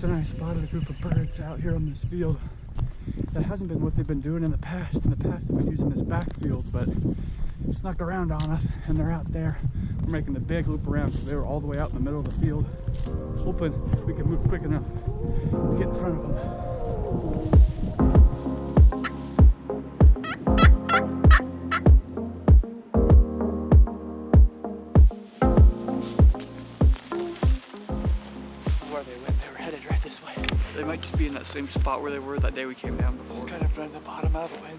Lance and I spotted a group of birds out here on this field. That hasn't been what they've been doing in the past. In the past, they've been using this backfield, but snuck around on us, and they're out there. We're making the big loop around, so they were all the way out in the middle of the field, hoping we can move quick enough to get in front of them. Where they went, they were headed right this way. They might just be in that same spot where they were that day we came down before. Just kind of from the bottom of the wind.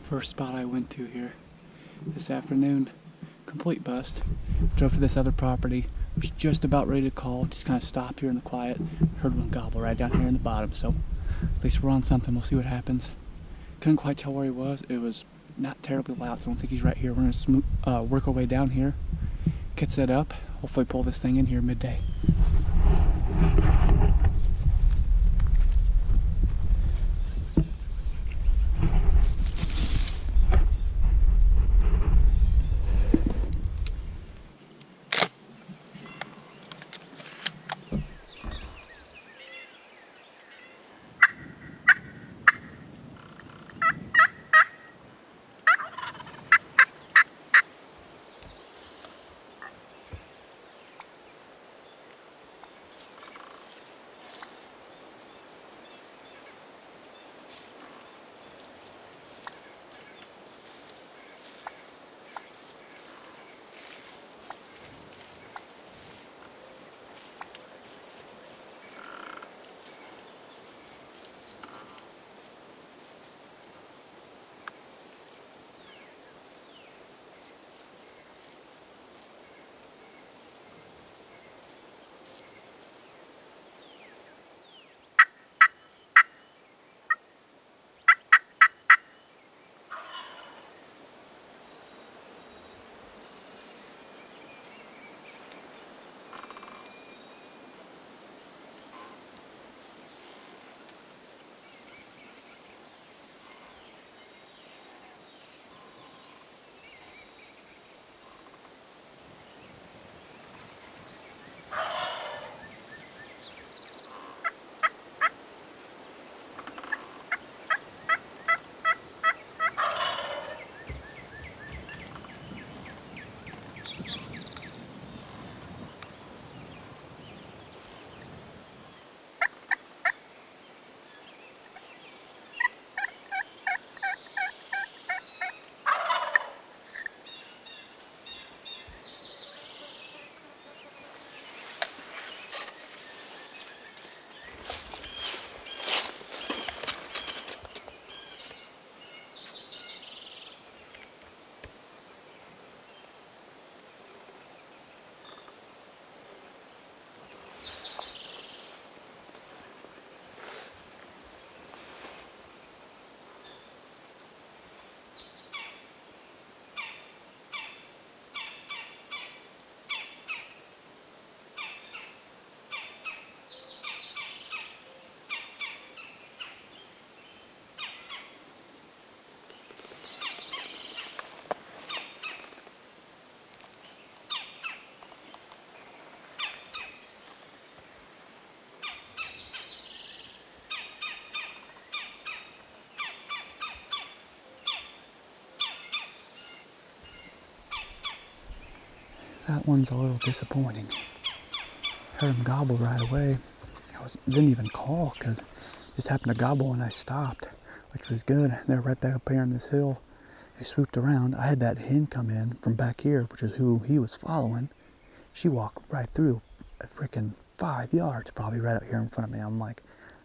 First spot I went to here this afternoon, complete bust. Drove to this other property, was just about ready to call, just kind of stop here in the quiet. Heard one gobble right down here in the bottom, so at least we're on something. We'll see what happens. Couldn't quite tell where he was. It was not terribly loud, so I don't think he's right here. We're gonna work our way down here, get set up, hopefully pull this thing in here midday. that one's a little disappointing. Heard him gobble right away. Didn't even call because just happened to gobble and I stopped, which was good. They're right back up here on this hill. They swooped around. I had that hen come in from back here, which is who he was following. She walked right through a freaking 5 yards, probably right out here in front of me. I'm like,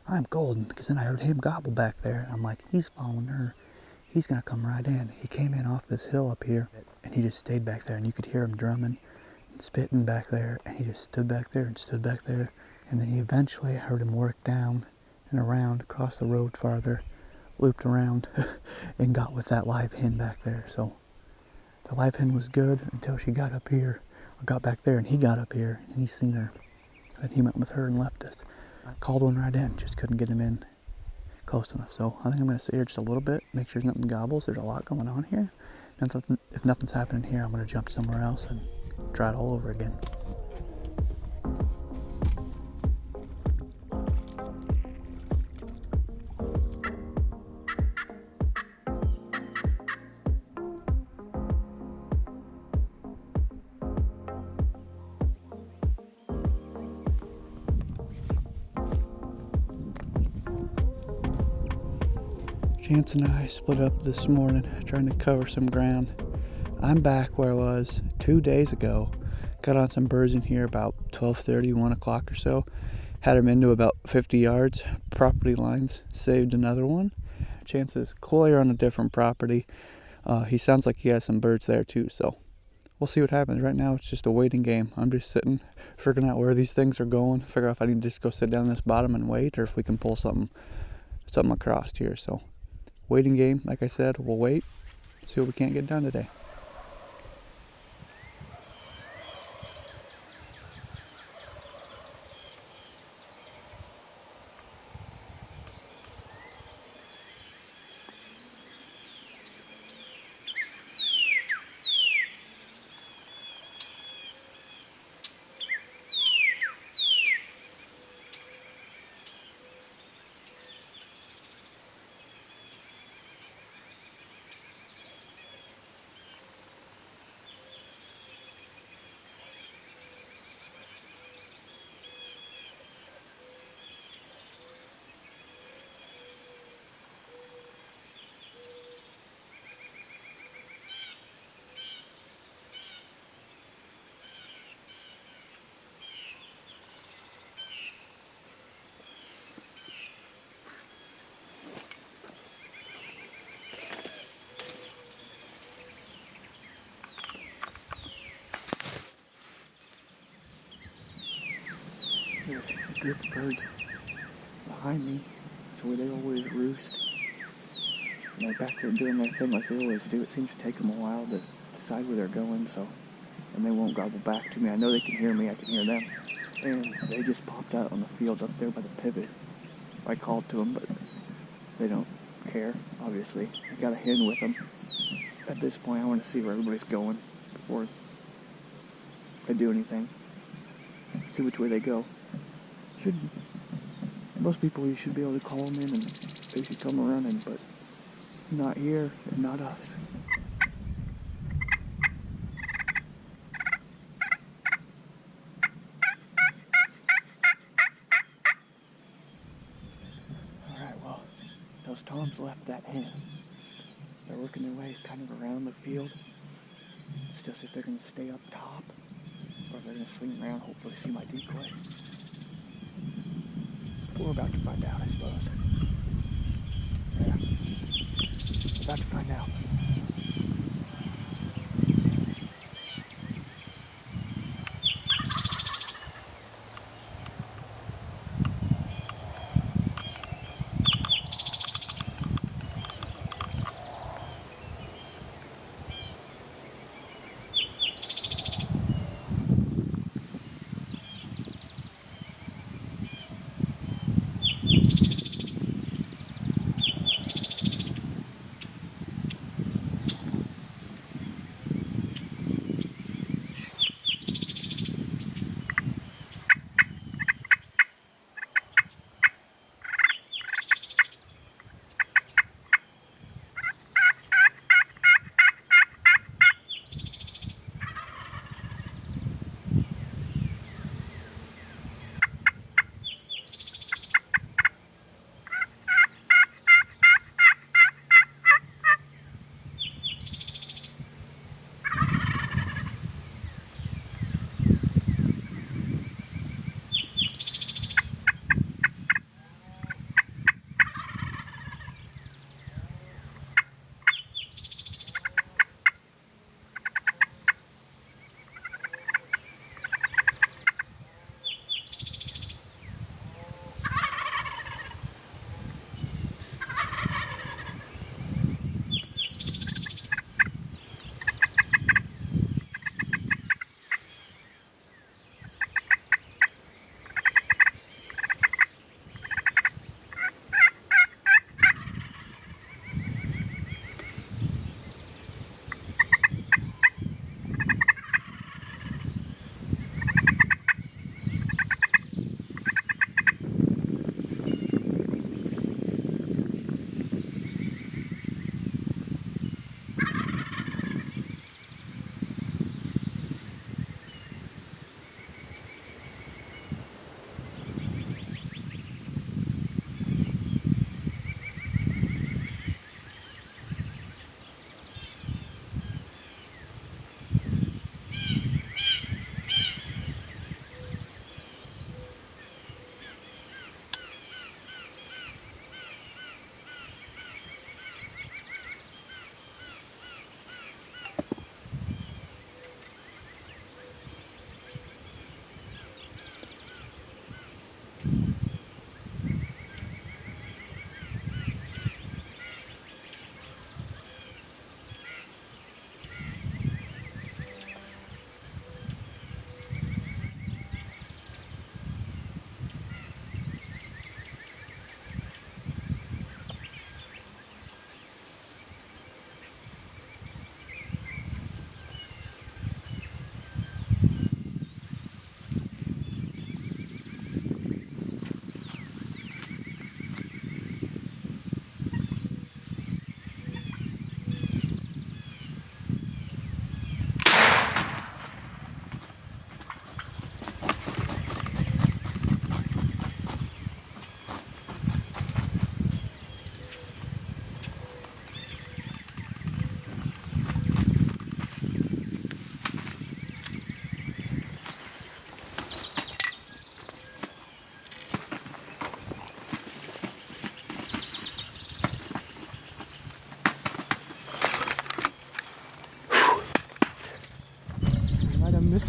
I'm golden, because then I heard him gobble back there. I'm like, he's following her. He's gonna come right in. He came in off this hill up here, and he just stayed back there, and you could hear him drumming and spitting back there, and he just stood back there and stood back there. And then he eventually, I heard him work down and around, across the road farther, looped around, and got with that live hen back there. So the live hen was good until she got up here. I got back there, and he got up here, and he seen her. And then he went with her and left us. I called one right in, just couldn't get him in close enough. So I think I'm going to sit here just a little bit, make sure nothing gobbles. There's a lot going on here. And if nothing's happening here, I'm going to jump somewhere else and try it all over again. Chance and I split up this morning trying to cover some ground. I'm back where I was 2 days ago. Got on some birds in here about 12:30, 1 o'clock or so. Had them into about 50 yards. Property lines. Saved another one. Chance is clear on a different property. He sounds like he has some birds there too, so we'll see what happens. Right now it's just a waiting game. I'm just sitting, figuring out where these things are going, figure out if I need to just go sit down in this bottom and wait, or if we can pull something across here. So waiting game, like I said, we'll wait, see what we can't get done today. There's a group of birds behind me. That's where they always roost. And they're back there doing their thing like they always do. It seems to take them a while to decide where they're going, and they won't gobble back to me. I know they can hear me, I can hear them. And they just popped out on the field up there by the pivot. I called to them, but they don't care, obviously. I got a hen with them. At this point, I want to see where everybody's going before I do anything. See which way they go. Most people, you should be able to call them in and they should come running, but not here and not us. Alright, well, those toms left that hen. They're working their way kind of around the field. It's just if they're going to stay up top or if they're going to swing around, hopefully see my decoy. We're about to find out, I suppose. Yeah. About to find out.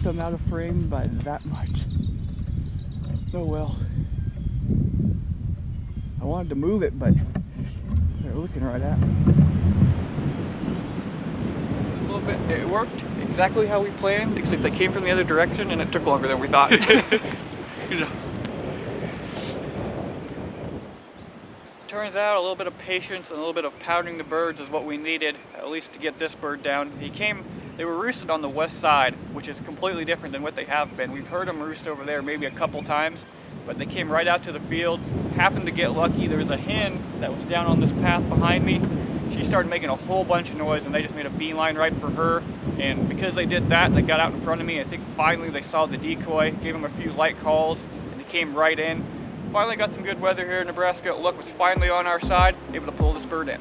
missed them out of frame by that much. Oh well. I wanted to move it, but they're looking right at me. A little bit, it worked exactly how we planned, except they came from the other direction and it took longer than we thought. You know. Turns out a little bit of patience and a little bit of pounding the birds is what we needed, at least to get this bird down. They were roosted on the west side, which is completely different than what they have been. We've heard them roost over there maybe a couple times, but they came right out to the field. Happened to get lucky. There was a hen that was down on this path behind me. She started making a whole bunch of noise and they just made a beeline right for her. And because they did that, they got out in front of me. I think finally they saw the decoy, gave them a few light calls, and they came right in. Finally got some good weather here in Nebraska. Luck was finally on our side, able to pull this bird in.